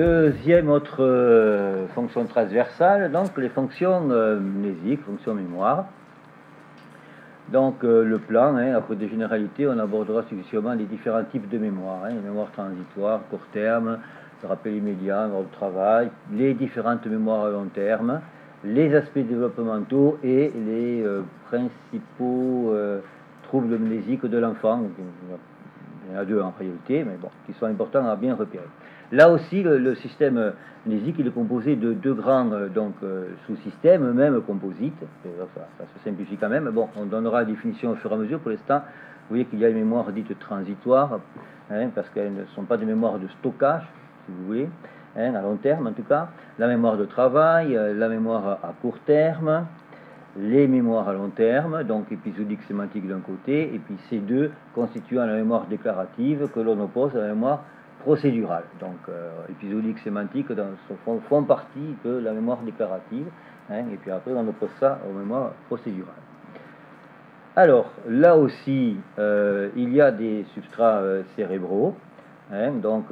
Deuxième autre fonction transversale, donc les fonctions mnésiques, fonctions mémoire. Donc le plan, à cause des généralités, on abordera successivement les différents types de mémoire, les mémoires transitoires, court terme, le rappel immédiat, le travail, les différentes mémoires à long terme, les aspects développementaux et les principaux troubles mnésiques de l'enfant. Il y en a deux en réalité, mais bon, qui sont importants à bien repérer. Là aussi, le système mnésique il est composé de deux grands sous-systèmes, même composites. Ça se simplifie quand même. Bon, on donnera la définition au fur et à mesure. Pour l'instant, vous voyez qu'il y a une mémoire dite transitoire, parce qu'elles ne sont pas des mémoires de stockage, si vous voulez, à long terme en tout cas. La mémoire de travail, la mémoire à court terme, les mémoires à long terme, donc épisodique, sémantique d'un côté, et puis ces deux constituant la mémoire déclarative que l'on oppose à la mémoire procédurale. Donc épisodique, sémantique font partie de la mémoire déclarative, et puis après on oppose ça aux mémoires procédurales. Alors là aussi, il y a des substrats cérébraux, donc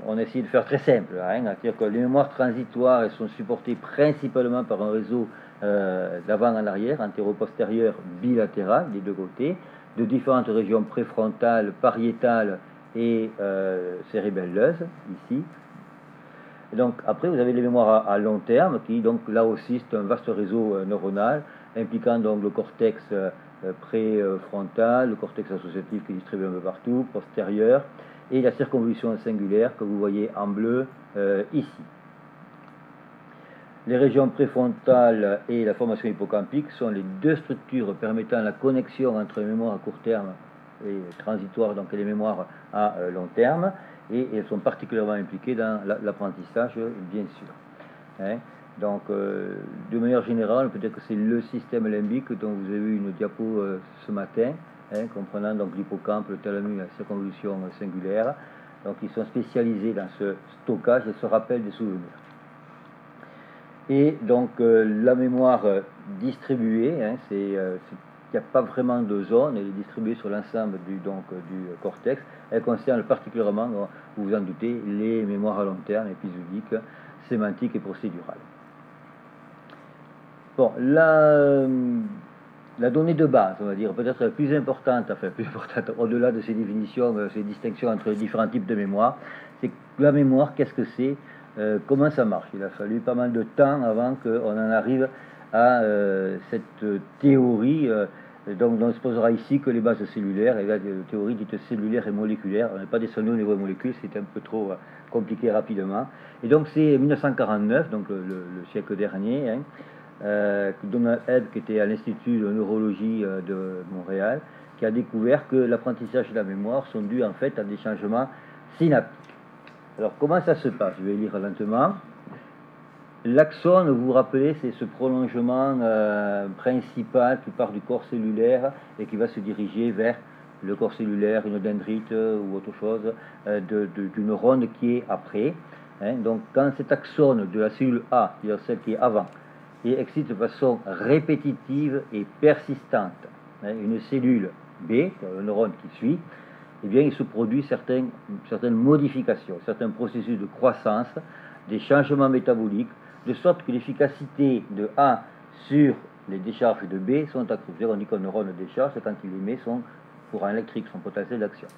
on essaie de faire très simple, c'est-à-dire que les mémoires transitoires elles sont supportées principalement par un réseau d'avant en arrière, antéro-postérieur, bilatéral des deux côtés, de différentes régions préfrontales, pariétales et cérébelleuses, ici. Et donc après vous avez les mémoires à long terme, qui donc là aussi c'est un vaste réseau neuronal, impliquant donc le cortex préfrontal, le cortex associatif qui est distribué un peu partout, postérieur, et la circonvolution singulaire que vous voyez en bleu ici. Les régions préfrontales et la formation hippocampique sont les deux structures permettant la connexion entre les mémoires à court terme et transitoires, donc les mémoires à long terme, et elles sont particulièrement impliquées dans l'apprentissage, bien sûr. Donc, de manière générale, peut-être que c'est le système limbique dont vous avez vu une diapo ce matin, comprenant donc l'hippocampe, le thalamus, la circonvolution singulaire. Donc, ils sont spécialisés dans ce stockage et ce rappel des souvenirs. Et donc la mémoire distribuée, il n'y a pas vraiment de zone, elle est distribuée sur l'ensemble du cortex. Elle concerne particulièrement, vous vous en doutez, les mémoires à long terme, épisodiques, sémantiques et procédurales. Bon, la donnée de base, on va dire, peut-être la plus importante, au-delà de ces définitions, ces distinctions entre les différents types de mémoire, c'est que la mémoire, qu'est-ce que c'est ? Comment ça marche? Il a fallu pas mal de temps avant qu'on en arrive à cette théorie dont on se posera ici que les bases cellulaires, et là, théorie dite cellulaire et moléculaire. On n'est pas descendu au niveau des molécules, c'était un peu trop compliqué rapidement. Et donc c'est 1949, donc le siècle dernier, Donald Hebb, qui était à l'Institut de neurologie de Montréal, qui a découvert que l'apprentissage et la mémoire sont dus en fait à des changements synaptiques. Alors, comment ça se passe? Je vais lire lentement. L'axone, vous vous rappelez, c'est ce prolongement principal qui part du corps cellulaire et qui va se diriger vers le corps cellulaire, une dendrite ou autre chose, du neurone qui est après. Donc, quand cet axone de la cellule A, c'est-à-dire celle qui est avant, est excité de façon répétitive et persistante, une cellule B, le neurone qui suit, eh bien, il se produit certaines modifications, certains processus de croissance, des changements métaboliques, de sorte que l'efficacité de A sur les décharges de B sont accrues. On dit qu'un neurone décharge quand il émet son courant électrique, son potentiel d'action.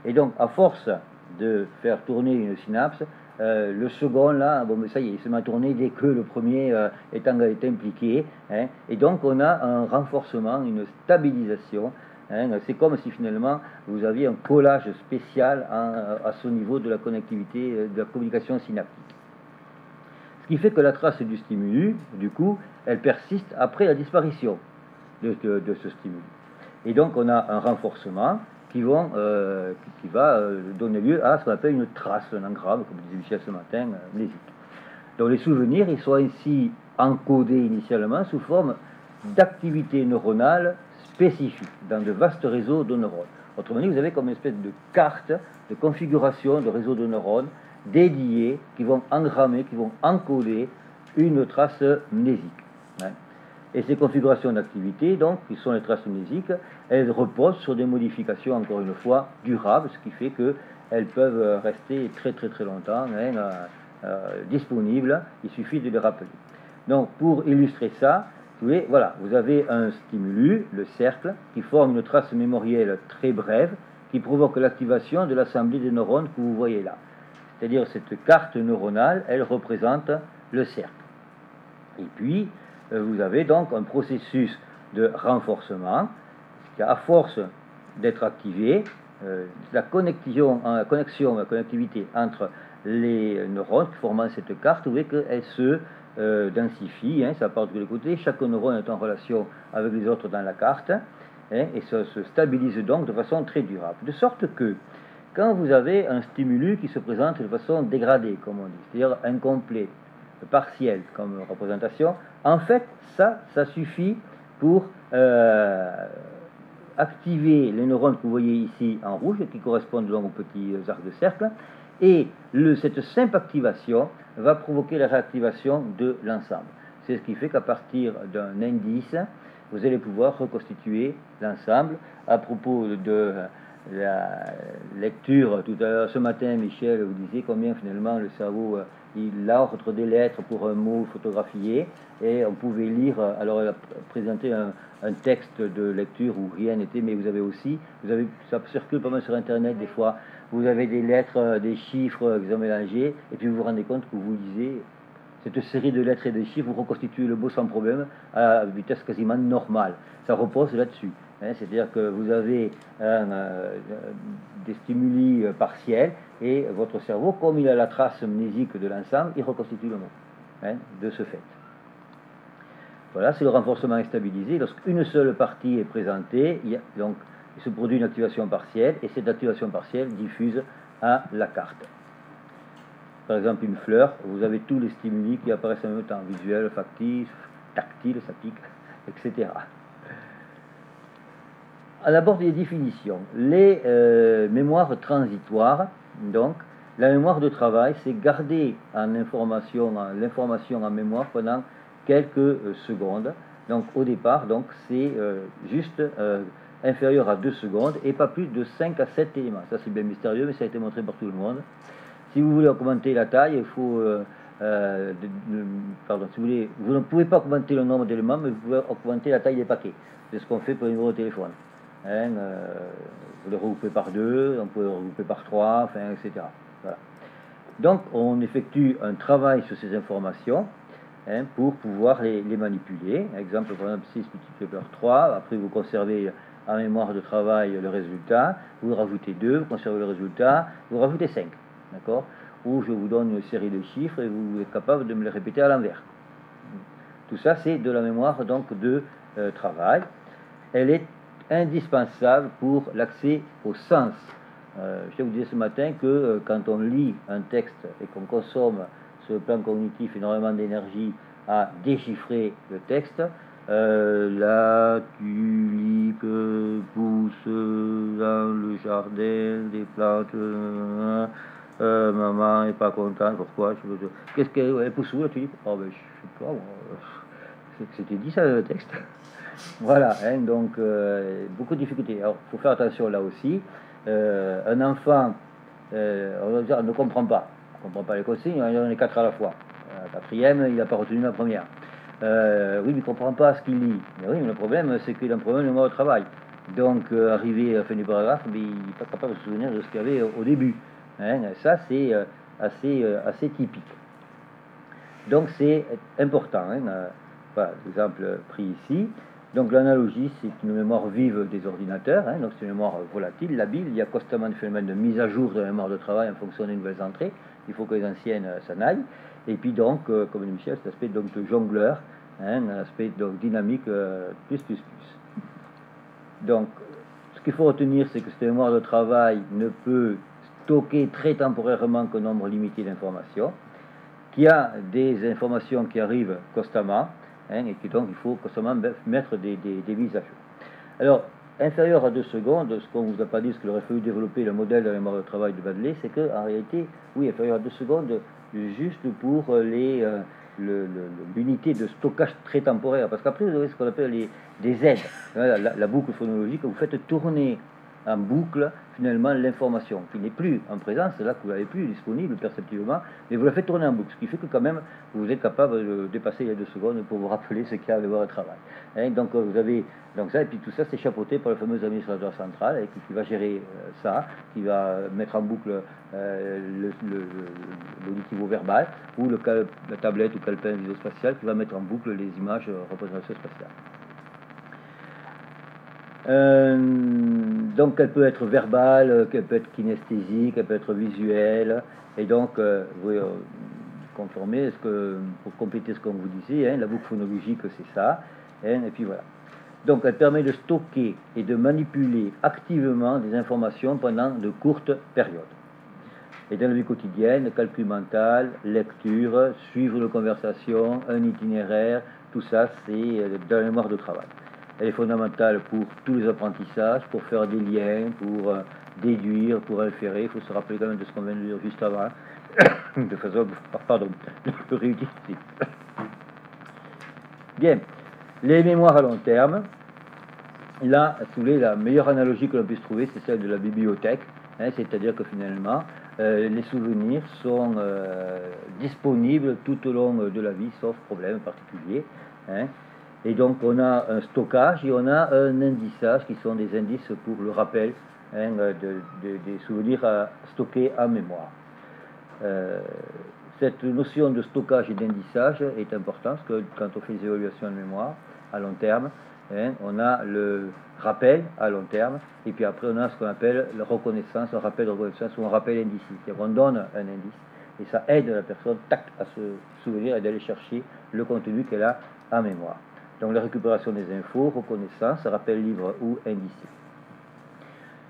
Et donc, à force de faire tourner une synapse, le second, là, bon, ça y est, il se met à tourner dès que le premier est impliqué. Et donc, on a un renforcement, une stabilisation. C'est comme si finalement vous aviez un collage spécial à ce niveau de la connectivité, de la communication synaptique. Ce qui fait que la trace du stimulus, du coup, elle persiste après la disparition de ce stimulus. Et donc on a un renforcement qui va donner lieu à ce qu'on appelle une trace, un engramme, comme disait Michel ce matin, mnésique. Donc les souvenirs, ils sont ainsi encodés initialement sous forme d'activité neuronale spécifique dans de vastes réseaux de neurones. Autrement dit, vous avez comme une espèce de carte de configuration de réseaux de neurones dédiés qui vont engrammer, qui vont encoder une trace mnésique. Et ces configurations d'activité, donc, qui sont les traces mnésiques, elles reposent sur des modifications, encore une fois, durables, ce qui fait que elles peuvent rester très très très longtemps disponibles, il suffit de les rappeler. Donc pour illustrer ça, vous voyez, voilà, vous avez un stimulus, le cercle, qui forme une trace mémorielle très brève, qui provoque l'activation de l'assemblée des neurones que vous voyez là. C'est-à-dire cette carte neuronale, elle représente le cercle. Et puis, vous avez donc un processus de renforcement, qui à force d'être activé, la connectivité entre les neurones formant cette carte, vous voyez qu'elle se densifie, ça part de tous les côtés, chaque neurone est en relation avec les autres dans la carte, et ça se stabilise donc de façon très durable. De sorte que, quand vous avez un stimulus qui se présente de façon dégradée, comme on dit, c'est-à-dire incomplet, partiel comme représentation, en fait, ça suffit pour activer les neurones que vous voyez ici en rouge, qui correspondent donc aux petits arcs de cercle, et cette simple activation va provoquer la réactivation de l'ensemble. C'est ce qui fait qu'à partir d'un indice, vous allez pouvoir reconstituer l'ensemble. À propos de la lecture, tout à l'heure, ce matin, Michel, vous disiez combien finalement le cerveau, il ordre des lettres pour un mot photographié, et on pouvait lire, alors elle a présenté un texte de lecture où rien n'était, mais vous avez aussi, ça circule pas mal sur Internet des fois, vous avez des lettres, des chiffres qui sont mélangés, et puis vous vous rendez compte que vous lisez cette série de lettres et de chiffres, vous reconstituez le mot sans problème à vitesse quasiment normale. Ça repose là-dessus. C'est-à-dire que vous avez des stimuli partiels et votre cerveau, comme il a la trace mnésique de l'ensemble, il reconstitue le mot, de ce fait. Voilà, c'est le renforcement stabilisé. Lorsqu'une seule partie est présentée, il se produit une activation partielle, et cette activation partielle diffuse à la carte. Par exemple, une fleur, vous avez tous les stimuli qui apparaissent en même temps, visuel, factice, tactile, ça pique, etc. À l'abord des définitions, les mémoires transitoires, donc, la mémoire de travail, c'est garder l'information en mémoire pendant quelques secondes. Donc, au départ, c'est juste inférieur à 2 secondes et pas plus de 5 à 7 éléments. Ça, c'est bien mystérieux, mais ça a été montré par tout le monde. Si vous voulez augmenter la taille, il faut... vous ne pouvez pas augmenter le nombre d'éléments, mais vous pouvez augmenter la taille des paquets. C'est ce qu'on fait pour les numéros de téléphone. Vous les regroupez par 2, on peut les regrouper par 3, enfin, etc. Voilà. Donc, on effectue un travail sur ces informations pour pouvoir les manipuler. Exemple, par exemple, 6 multiplié par 3, après vous conservez en mémoire de travail le résultat, vous rajoutez 2, vous conservez le résultat, vous rajoutez 5. D'accord? Ou je vous donne une série de chiffres et vous êtes capable de me les répéter à l'envers. Tout ça, c'est de la mémoire donc de travail. Elle est indispensable pour l'accès au sens. Je vous disais ce matin que quand on lit un texte et qu'on consomme sur le plan cognitif énormément d'énergie à déchiffrer le texte, la tulipe pousse dans le jardin des plantes. Maman n'est pas contente, pourquoi? Qu'est-ce qu'elle pousse où la tulipe? Oh, ben, je sais pas, c'était dit ça le texte. Voilà, donc beaucoup de difficultés. Alors, il faut faire attention là aussi. Un enfant, on va dire, ne comprend pas. Il ne comprend pas les consignes, il y en a 4 à la fois. La quatrième, il n'a pas retenu la première. Oui, mais il ne comprend pas ce qu'il lit. Mais oui, mais le problème, c'est qu'il a un problème de mémoire de travail. Donc, arrivé à la fin du paragraphe, mais il n'est pas capable de se souvenir de ce qu'il y avait au début. Ça, c'est assez typique. Donc, c'est important. Voilà, l'exemple pris ici. Donc, l'analogie, c'est une mémoire vive des ordinateurs. Donc, c'est une mémoire volatile, labile. Il y a constamment des phénomènes de mise à jour de la mémoire de travail en fonction des nouvelles entrées. Il faut que les anciennes s'en aillent. Et puis, donc, comme dit Michel, cet aspect donc, de jongleur, un aspect donc, dynamique, plus. Donc, ce qu'il faut retenir, c'est que cette mémoire de travail ne peut stocker très temporairement qu'un nombre limité d'informations, qu'il y a des informations qui arrivent constamment, et que donc il faut constamment mettre des mises à jour. Alors, inférieur à 2 secondes, ce qu'on ne vous a pas dit, ce qu'il aurait fallu développer le modèle de la mémoire de travail de Baddeley, c'est qu'en réalité, oui, inférieur à 2 secondes, juste pour l'unité de stockage très temporaire, parce qu'après vous avez ce qu'on appelle des aides, la boucle phonologique, vous faites tourner en boucle finalement l'information qui n'est plus en présence, c'est là que vous l'avez plus disponible perceptivement, mais vous la faites tourner en boucle, ce qui fait que quand même vous êtes capable de dépasser les 2 secondes pour vous rappeler ce qu'il y a à voir au travail. Hein, donc vous avez donc ça, et puis tout ça c'est chapeauté par le fameux administrateur central et qui va gérer ça, qui va mettre en boucle l'auditivo verbal ou la tablette ou calepin visospatial qui va mettre en boucle les images représentation spatiale. Donc elle peut être verbale, elle peut être kinesthésique, elle peut être visuelle, et donc vous conformer pour compléter ce qu'on vous disait, hein, la boucle phonologique c'est ça, hein, et puis voilà. Donc elle permet de stocker et de manipuler activement des informations pendant de courtes périodes. Et dans la vie quotidienne, calcul mental, lecture, suivre une conversation, un itinéraire, tout ça c'est dans la mémoire de travail. Elle est fondamentale pour tous les apprentissages, pour faire des liens, pour déduire, pour inférer. Il faut se rappeler quand même de ce qu'on vient de dire juste avant, de façon, de réutiliser. Bien, les mémoires à long terme. Là, si vous voulez, la meilleure analogie que l'on puisse trouver, c'est celle de la bibliothèque, hein, c'est-à-dire que finalement, les souvenirs sont disponibles tout au long de la vie, sauf problème particulier. Hein. Et donc, on a un stockage et on a un indissage qui sont des indices pour le rappel, hein, des souvenirs stockés en mémoire. Cette notion de stockage et d'indissage est importante parce que quand on fait des évaluations de mémoire à long terme, hein, on a le rappel à long terme et puis après on a ce qu'on appelle la reconnaissance, un rappel de reconnaissance ou un rappel indicique. C'est-à-dire qu'on donne un indice et ça aide la personne à se souvenir et d'aller chercher le contenu qu'elle a en mémoire. Donc la récupération des infos, reconnaissance, rappel libre ou indicique.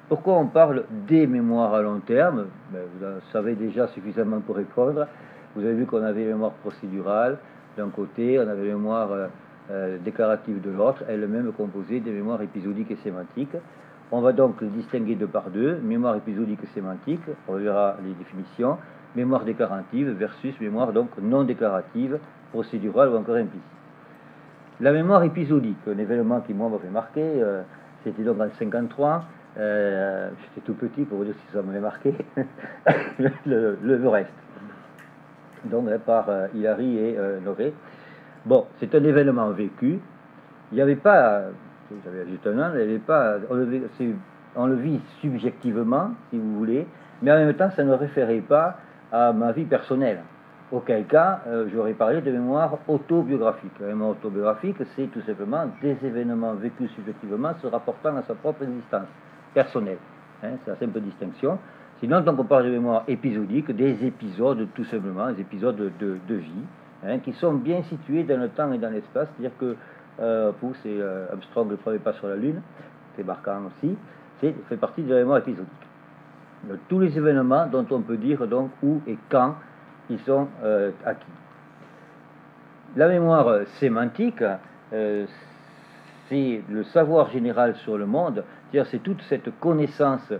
Pourquoi on parle des mémoires à long terme? Vous en savez déjà suffisamment pour répondre. Vous avez vu qu'on avait les mémoires procédurales d'un côté, on avait les mémoires déclaratives de l'autre, elles-mêmes composées des mémoires épisodiques et sémantiques. On va donc distinguer deux par deux, mémoire épisodique et sémantique, on verra les définitions, mémoire déclarative versus mémoire donc non déclarative, procédurale ou encore implicite. La mémoire épisodique, un événement qui moi m'avait marqué, c'était donc en 1953, j'étais tout petit pour vous dire si ça m'avait marqué, le reste. Donc par Hilary et Noré. Bon, c'est un événement vécu. Il n'y avait pas, j'avais juste un an, il n'y avait pas, on le vit subjectivement, si vous voulez, mais en même temps, ça ne référait pas à ma vie personnelle. Auquel cas, j'aurais parlé de mémoire autobiographique. La mémoire autobiographique, c'est tout simplement des événements vécus subjectivement se rapportant à sa propre existence personnelle. Hein, c'est la simple distinction. Sinon, donc, on parle de mémoire épisodique, des épisodes, tout simplement, des épisodes de vie, hein, qui sont bien situés dans le temps et dans l'espace. C'est-à-dire que, pour c'est Armstrong le premier pas sur la Lune, c'est marquant aussi, fait partie de la mémoire épisodique. Donc, tous les événements dont on peut dire donc où et quand ils sont acquis. La mémoire sémantique, c'est le savoir général sur le monde, c'est-à-dire c'est toute cette connaissance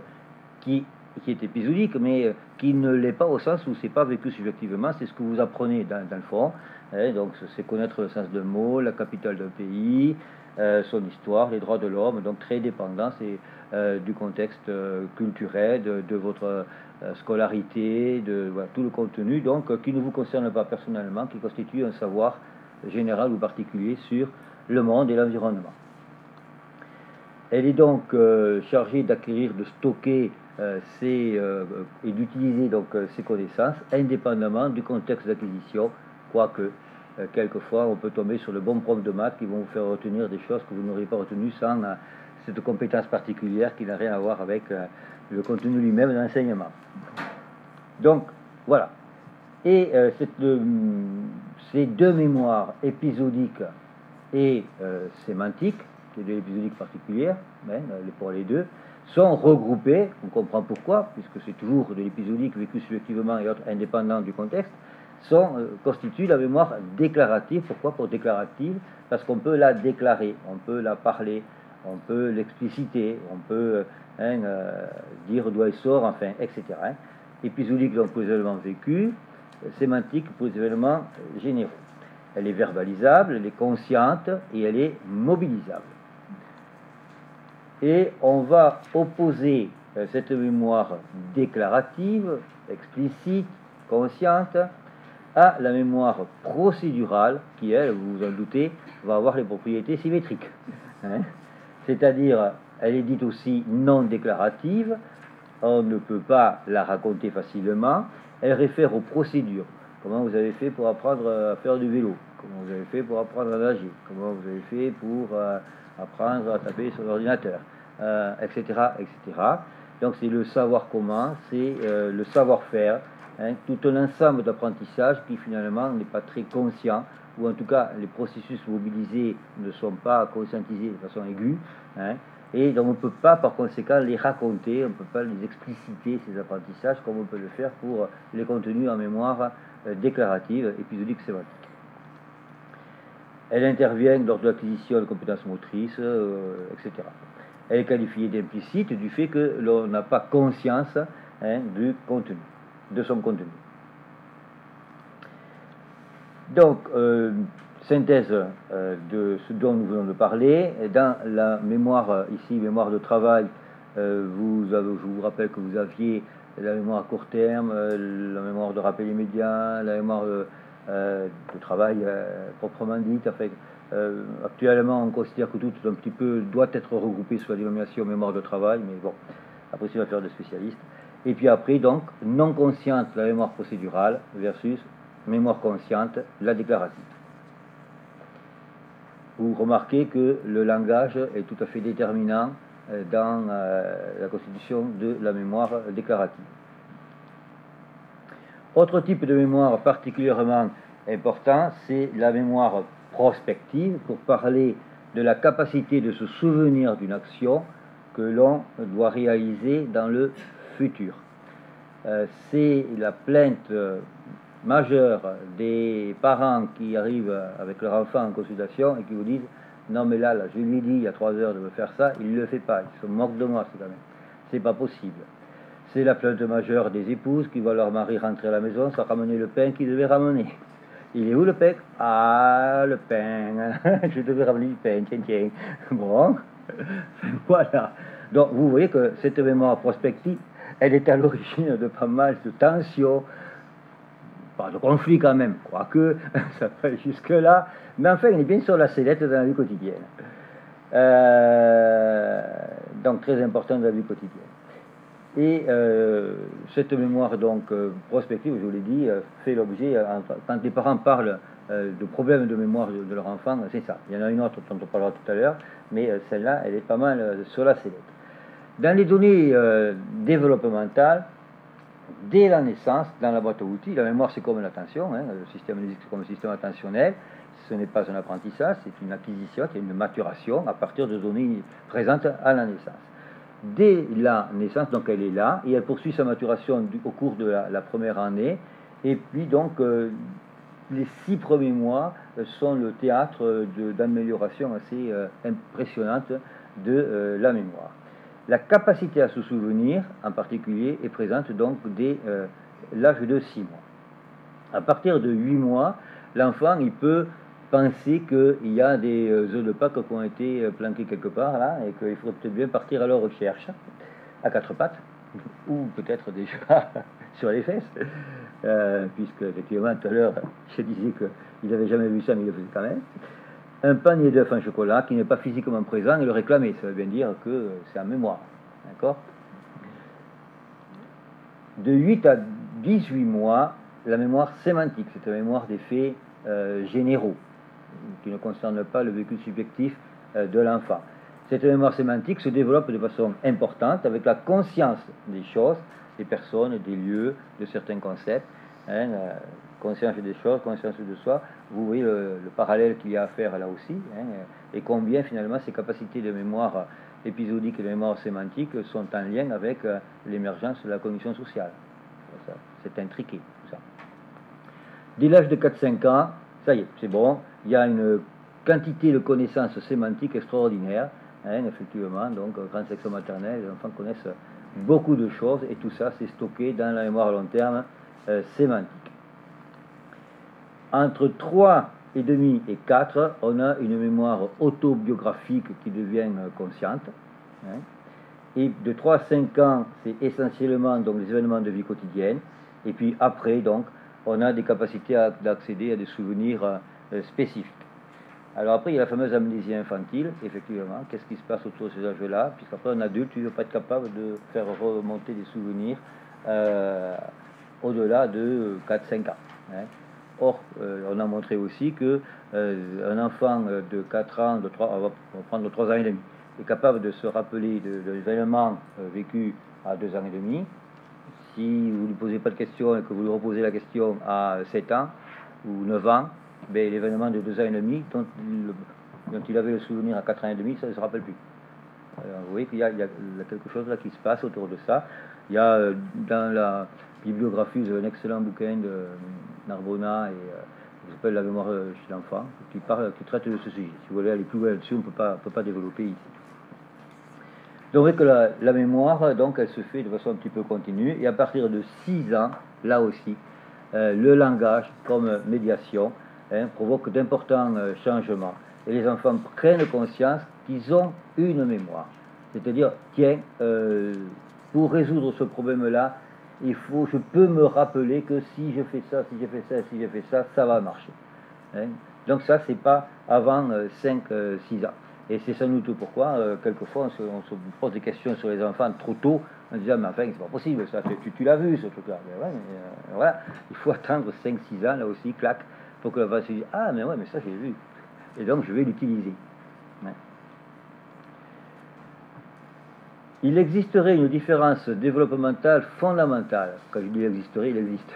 qui est épisodique, mais qui ne l'est pas au sens où c'est pas vécu subjectivement, c'est ce que vous apprenez dans le fond, hein, donc c'est connaître le sens d'un mot, la capitale d'un pays, son histoire, les droits de l'homme, donc très dépendant du contexte culturel, de votre scolarité, voilà, tout le contenu, donc qui ne vous concerne pas personnellement, qui constitue un savoir général ou particulier sur le monde et l'environnement. Elle est donc chargée d'acquérir, de stocker et d'utiliser donc ces connaissances indépendamment du contexte d'acquisition, quoique quelquefois on peut tomber sur le bon prof de maths qui vont vous faire retenir des choses que vous n'auriez pas retenues sans cette compétence particulière qui n'a rien à voir avec le contenu lui-même de l'enseignement. Donc voilà. Et ces deux mémoires épisodiques et sémantiques, qui est de l'épisodique particulière, pour les deux, sont regroupés, on comprend pourquoi, puisque c'est toujours de l'épisodique vécu subjectivement et autres indépendant du contexte, constituent la mémoire déclarative. Pourquoi pour déclarative? Parce qu'on peut la déclarer, on peut la parler, on peut l'expliciter, on peut dire d'où elle sort, enfin, etc. Épisodique donc pour les événements vécus, sémantique pour les événements généraux. Elle est verbalisable, elle est consciente et elle est mobilisable. Et on va opposer cette mémoire déclarative, explicite, consciente, à la mémoire procédurale, qui, elle, vous vous en doutez, va avoir les propriétés symétriques. Hein, c'est-à-dire, elle est dite aussi non déclarative, on ne peut pas la raconter facilement, elle réfère aux procédures. Comment vous avez fait pour apprendre à faire du vélo? Comment vous avez fait pour apprendre à nager? Comment vous avez fait pour apprendre à taper sur l'ordinateur? Etc., etc. Donc c'est le savoir comment, c'est le savoir-faire, hein, tout un ensemble d'apprentissage qui finalement n'est pas très conscient, ou en tout cas les processus mobilisés ne sont pas conscientisés de façon aiguë, hein, et donc on ne peut pas par conséquent les raconter, on ne peut pas les expliciter, ces apprentissages, comme on peut le faire pour les contenus en mémoire déclarative, épisodique, sémantique. Elle intervient lors de l'acquisition de compétences motrices, etc. Elle est qualifiée d'implicite du fait que l'on n'a pas conscience, hein, du contenu, de son contenu. Donc, synthèse de ce dont nous venons de parler. Dans la mémoire, ici, mémoire de travail, je vous rappelle que vous aviez la mémoire à court terme, la mémoire de rappel immédiat, la mémoire de travail proprement dite. Enfin, actuellement, on considère que tout un petit peu doit être regroupé sous la dénomination mémoire de travail, mais bon, après c'est l'affaire des spécialistes. Et puis après, donc, non consciente, la mémoire procédurale versus mémoire consciente, la déclarative. Vous remarquez que le langage est tout à fait déterminant dans la constitution de la mémoire déclarative. Autre type de mémoire particulièrement important, c'est la mémoire prospective, pour parler de la capacité de se souvenir d'une action que l'on doit réaliser dans le futur. C'est la plainte majeure des parents qui arrivent avec leur enfant en consultation et qui vous disent « Non mais là, je lui ai dit il y a 3 heures de me faire ça, il ne le fait pas, ils se moquent de moi, c'est pas possible. » C'est la plainte majeure des épouses qui voient leur mari rentrer à la maison sans ramener le pain qu'il devait ramener. Il est où le pain? Ah, le pain, je devais ramener du pain, tiens. Bon, voilà. Donc vous voyez que cette mémoire prospective, elle est à l'origine de pas mal de tensions, pas de conflits quand même, quoique ça va jusque-là, mais enfin, il est bien sur la sellette dans la vie quotidienne. Donc très important dans la vie quotidienne. Et cette mémoire donc prospective, je vous l'ai dit, fait l'objet, quand les parents parlent de problèmes de mémoire de leur enfant, c'est ça. Il y en a une autre dont on parlera tout à l'heure, mais celle-là, elle est pas mal sur la sellette. Dans les données développementales, dès la naissance, dans la boîte à outils, la mémoire c'est comme l'attention, hein, le système c'est comme le système attentionnel, ce n'est pas un apprentissage, c'est une acquisition, c'est une maturation à partir de données présentes à la naissance. Dès la naissance, donc elle est là, et elle poursuit sa maturation au cours de la première année, et puis donc les 6 premiers mois sont le théâtre d'amélioration assez impressionnante de la mémoire. La capacité à se souvenir, en particulier, est présente donc dès l'âge de 6 mois. À partir de 8 mois, l'enfant, il peut penser qu'il y a des œufs de Pâques qui ont été planqués quelque part, là, et qu'il faudrait peut-être bien partir à leur recherche, à 4 pattes, ou peut-être déjà sur les fesses, puisque, effectivement, tout à l'heure, je disais qu'ils n'avaient jamais vu ça, mais ils le faisaient quand même. Un panier d'œufs en chocolat qui n'est pas physiquement présent et le réclamer. Ça veut bien dire que c'est en mémoire. D'accord? De 8 à 18 mois, la mémoire sémantique, c'est la mémoire des faits généraux, qui ne concerne pas le vécu subjectif de l'enfant. Cette mémoire sémantique se développe de façon importante avec la conscience des choses, des personnes, des lieux, de certains concepts. Hein, conscience des choses, conscience de soi, vous voyez le parallèle qu'il y a à faire là aussi, hein, et combien finalement ces capacités de mémoire épisodique et de mémoire sémantique sont en lien avec l'émergence de la cognition sociale. C'est intriqué tout ça. Dès l'âge de 4-5 ans, ça y est, c'est bon, il y a une quantité de connaissances sémantiques extraordinaires, hein, effectivement, donc grande section maternelle, les enfants connaissent beaucoup de choses, et tout ça c'est stocké dans la mémoire à long terme sémantique. Entre 3 et demi et 4, on a une mémoire autobiographique qui devient consciente. hein. Et de 3 à 5 ans, c'est essentiellement donc, les événements de vie quotidienne. Et puis après, donc, on a des capacités d'accéder à des souvenirs spécifiques. Alors après, il y a la fameuse amnésie infantile, effectivement. Qu'est-ce qui se passe autour de ces âges-là? Puisqu'après, un adulte, tu ne vas pas être capable de faire remonter des souvenirs au-delà de 4-5 ans. Hein. Or, on a montré aussi que un enfant de 4 ans, on va prendre 3 ans et demi, est capable de se rappeler de l'événement vécu à 2 ans et demi. Si vous ne lui posez pas de questions et que vous lui reposez la question à 7 ans ou 9 ans, ben, l'événement de 2 ans et demi dont il avait le souvenir à 4 ans et demi, ça ne se rappelle plus. Alors, vous voyez qu'il y a quelque chose là qui se passe autour de ça. Il y a dans la bibliographie, vous avez un excellent bouquin de Narbona qui s'appelle La mémoire chez l'enfant, qui traite de ce sujet. Si vous voulez aller plus loin là-dessus, on ne peut pas développer ici. Donc, vous voyez que la mémoire, donc, elle se fait de façon un petit peu continue, et à partir de 6 ans, là aussi, le langage comme médiation provoque d'importants changements. Et les enfants prennent conscience qu'ils ont une mémoire. C'est-à-dire, tiens, pour résoudre ce problème-là, je peux me rappeler que si je fais ça, si je fais ça, si je fais ça, ça va marcher. Hein. Donc ça, c'est pas avant 5-6 ans. Et c'est sans doute pourquoi, quelquefois, on se pose des questions sur les enfants trop tôt, en disant, mais enfin, c'est pas possible, ça, tu l'as vu, ce truc-là. Mais ouais, mais, voilà, il faut attendre 5-6 ans, là aussi, clac, pour que l'enfant se dise, ah, mais ouais, mais ça, j'ai vu. Et donc, je vais l'utiliser. Ouais. Il existerait une différence développementale fondamentale, quand je dis il existerait, il existe,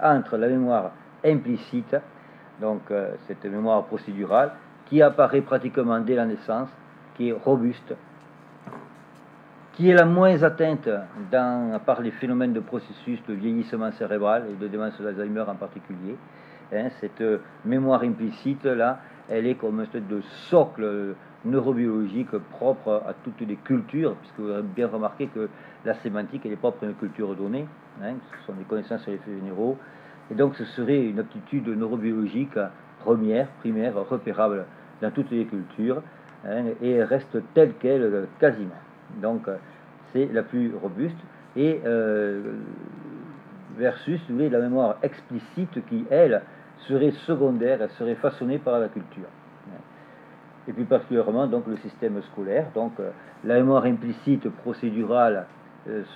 entre la mémoire implicite, donc cette mémoire procédurale, qui apparaît pratiquement dès la naissance, qui est robuste, qui est la moins atteinte par les phénomènes de processus de vieillissement cérébral et de démence d'Alzheimer en particulier. Hein, cette mémoire implicite, là, elle est comme une espèce de socle neurobiologique propre à toutes les cultures, puisque vous avez bien remarqué que la sémantique, elle est propre à une culture donnée, hein, ce sont des connaissances sur les faits généraux, et donc ce serait une aptitude neurobiologique primaire, repérable dans toutes les cultures, hein, et elle reste telle qu'elle quasiment. Donc c'est la plus robuste, et versus vous voyez, la mémoire explicite qui, elle, serait secondaire, elle serait façonnée par la culture. Et plus particulièrement donc le système scolaire. Donc la mémoire implicite procédurale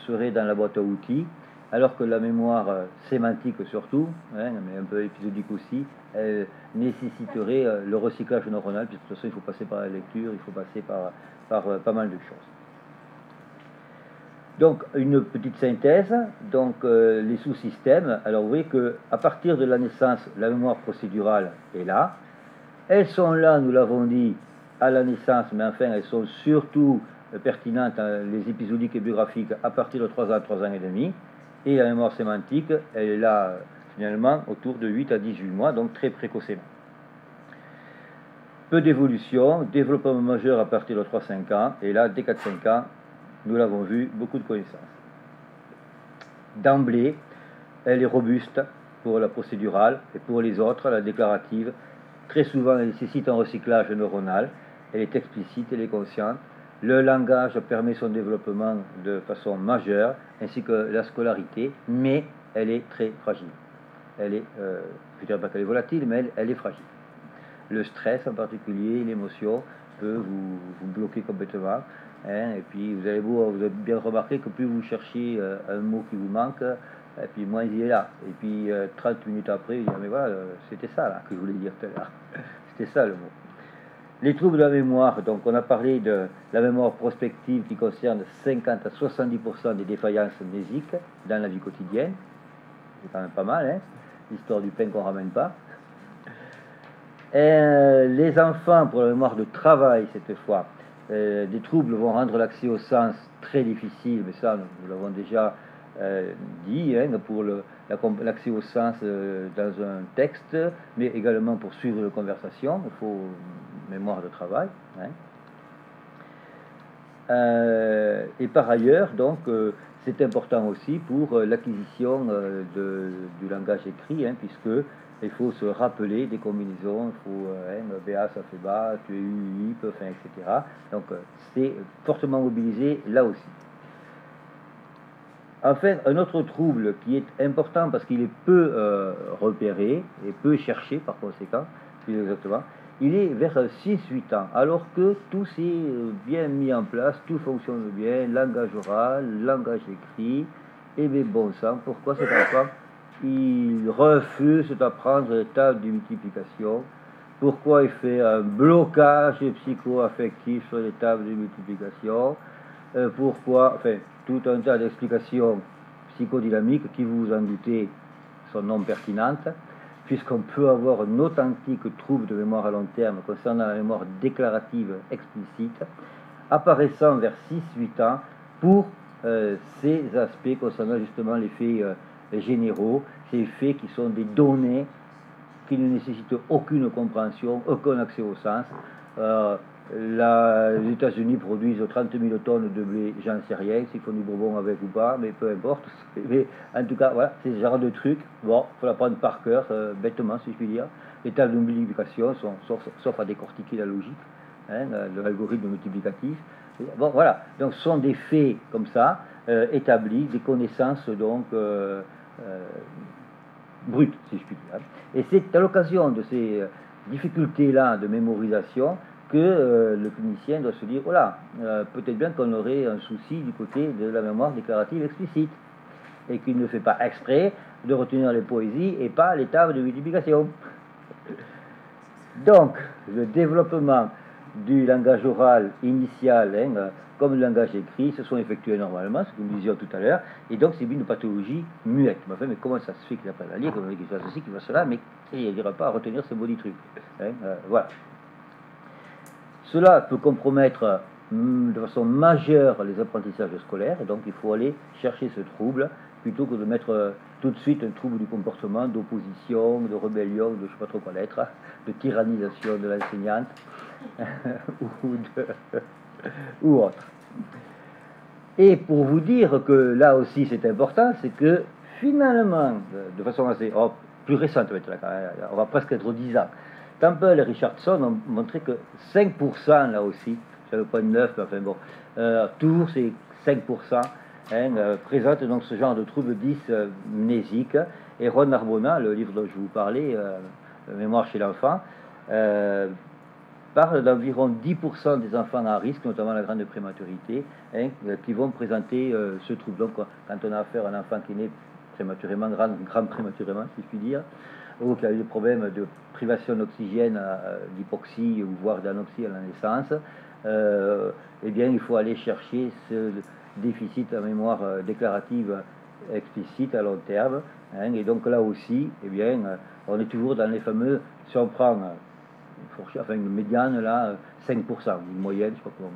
serait dans la boîte à outils, alors que la mémoire sémantique surtout, hein, mais un peu épisodique aussi, elle nécessiterait le recyclage neuronal, puisque de toute façon il faut passer par la lecture, il faut passer par pas mal de choses. Donc une petite synthèse, donc les sous-systèmes. Alors vous voyez qu'à partir de la naissance, la mémoire procédurale est là. Elles sont là, nous l'avons dit, à la naissance, mais enfin elles sont surtout pertinentes, les épisodiques et biographiques, à partir de 3 ans, 3 ans et demi. Et la mémoire sémantique, elle est là finalement autour de 8 à 18 mois, donc très précocement. Peu d'évolution, développement majeur à partir de 3-5 ans, et là, dès 4-5 ans, nous l'avons vu, beaucoup de connaissances. D'emblée, elle est robuste pour la procédurale, et pour les autres, la déclarative. Très souvent, elle nécessite un recyclage neuronal, elle est explicite, elle est consciente. Le langage permet son développement de façon majeure, ainsi que la scolarité, mais elle est très fragile. Elle est, je ne dirais pas qu'elle est volatile, mais elle est fragile. Le stress en particulier, l'émotion, peut vous bloquer complètement. Hein, et puis vous avez bien remarqué que plus vous cherchez un mot qui vous manque, et puis moins il est là. Et puis 30 minutes après, il dit, mais voilà, c'était ça là que je voulais dire tout à l'heure. C'était ça le mot. Les troubles de la mémoire, donc on a parlé de la mémoire prospective qui concerne 50 à 70% des défaillances mnésiques dans la vie quotidienne. C'est quand même pas mal, hein, l'histoire du pain qu'on ne ramène pas. Et les enfants, pour la mémoire de travail cette fois, des troubles vont rendre l'accès au sens très difficile, mais ça nous l'avons déjà dit, hein, pour l'accès au sens dans un texte, mais également pour suivre une conversation, il faut mémoire de travail. Hein. Et par ailleurs, donc, c'est important aussi pour l'acquisition du langage écrit, hein, puisque Il faut se rappeler des combinaisons, il faut BA ça fait bas, tu es U, enfin, etc. Donc c'est fortement mobilisé là aussi. Enfin, un autre trouble qui est important parce qu'il est peu repéré et peu cherché par conséquent, plus exactement, il est vers 6-8 ans, alors que tout s'est bien mis en place, tout fonctionne bien, langage oral, langage écrit, et bien bon sang, pourquoi cet enfant il refuse d'apprendre les tables de multiplication? Pourquoi il fait un blocage psycho-affectif sur les tables de multiplication? Pourquoi, enfin, tout un tas d'explications psychodynamiques qui, vous vous en doutez, sont non pertinentes, puisqu'on peut avoir un authentique trouble de mémoire à long terme concernant la mémoire déclarative explicite, apparaissant vers 6-8 ans pour ces aspects concernant justement les faits généraux, ces faits qui sont des données qui ne nécessitent aucune compréhension, aucun accès au sens. Les États-Unis produisent 30 000 tonnes de blé, j'en sais rien, s'ils font du bourbon avec ou pas, mais peu importe. Mais en tout cas, voilà, c'est ce genre de truc. Bon, il faut l'apprendre par cœur, bêtement, si je puis dire. Les tables de multiplication sont, sauf à décortiquer la logique, de l'algorithme multiplicatif. Bon, voilà. Donc, ce sont des faits comme ça, établis, des connaissances, donc, brutes, si je puis dire. Et c'est à l'occasion de ces difficultés-là de mémorisation que le clinicien doit se dire, voilà, peut-être bien qu'on aurait un souci du côté de la mémoire déclarative explicite, et qu'il ne fait pas exprès de retenir les poésies et pas les tables de multiplication. Donc, le développement du langage oral initial, comme le langage écrit, se sont effectués normalement, ce que nous disions tout à l'heure, et donc c'est une pathologie muette. Mais comment ça se fait qu'il apprenne à lire, qu'il fasse ceci, qu'il fasse cela, mais il n'arrivera pas à retenir ce maudit truc. Voilà. Cela peut compromettre de façon majeure les apprentissages scolaires, et donc il faut aller chercher ce trouble, plutôt que de mettre tout de suite un trouble du comportement, d'opposition, de rébellion, de je ne sais pas trop quoi l'être, de tyrannisation de l'enseignante, ou autre. Et pour vous dire que là aussi c'est important, c'est que finalement, de façon assez plus récente, on va presque être aux 10 ans, Temple et Richardson ont montré que 5% là aussi, c'est le point 9, enfin bon, toujours c'est 5%, présentent donc ce genre de troubles dysmnésiques. Et Ron Arbona, le livre dont je vous parlais, Mémoire chez l'enfant, parle d'environ 10% des enfants à risque, notamment la grande prématurité, qui vont présenter ce trouble. Donc, quand on a affaire à un enfant qui est né prématurément, grand prématurément, si je puis dire, ou qui a eu des problèmes de privation d'oxygène, d'hypoxie, ou voire d'anorexie à la naissance, eh bien, il faut aller chercher ce déficit en mémoire déclarative explicite à long terme. Et donc là aussi, eh bien, on est toujours dans les fameux, si on prend une médiane là, 5%, une moyenne, je sais pas comment,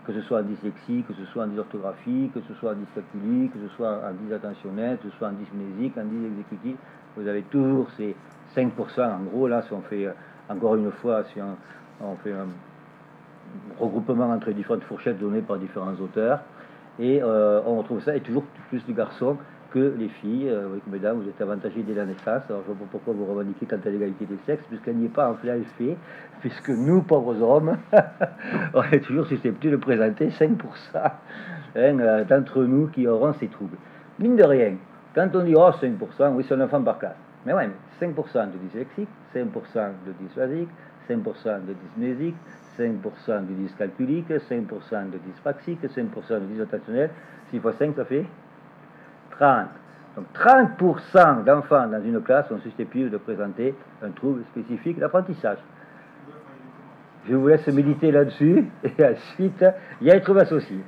que ce soit en dyslexie, que ce soit en dysorthographie, que ce soit en dyscalculie, que ce soit en dysattentionnel, que ce soit en dysmnésique, en dysexécutif, vous avez toujours ces 5%. En gros, là, si on fait, encore une fois, si on fait un regroupement entre les différentes fourchettes données par différents auteurs, et on retrouve ça, et toujours plus de garçons que les filles. Mesdames, vous êtes avantagées dès la naissance. Alors, je ne sais pas pourquoi vous revendiquez quant à l'égalité des sexes, puisqu'elle n'y est pas en fait, puisque nous, pauvres hommes, on est toujours susceptibles de présenter 5% d'entre nous qui auront ces troubles. Mine de rien, quand on dit 5%, oui, c'est un enfant par classe. Mais ouais, 5% de dyslexique, 5% de dysphasique, 5% de dysmnésique, 5% de dyscalculique, 5% de dyspraxique, 5% de dysattentionnel. 6 fois 5, ça fait 30. Donc 30% d'enfants dans une classe sont susceptibles de présenter un trouble spécifique d'apprentissage. Je vous laisse méditer là-dessus, et ensuite, il y a les troubles associés.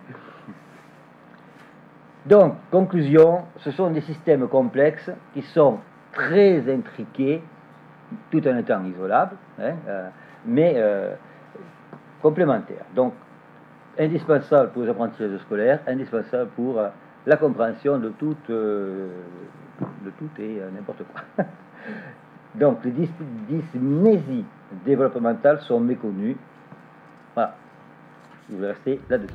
Donc, conclusion, ce sont des systèmes complexes qui sont très intriqués, tout en étant isolables, mais complémentaires. Donc, indispensable pour les apprentissages scolaires, indispensable pour la compréhension de tout et n'importe quoi. Donc, les dysmnésies développementales sont méconnues. Voilà. Je vais rester là-dessus.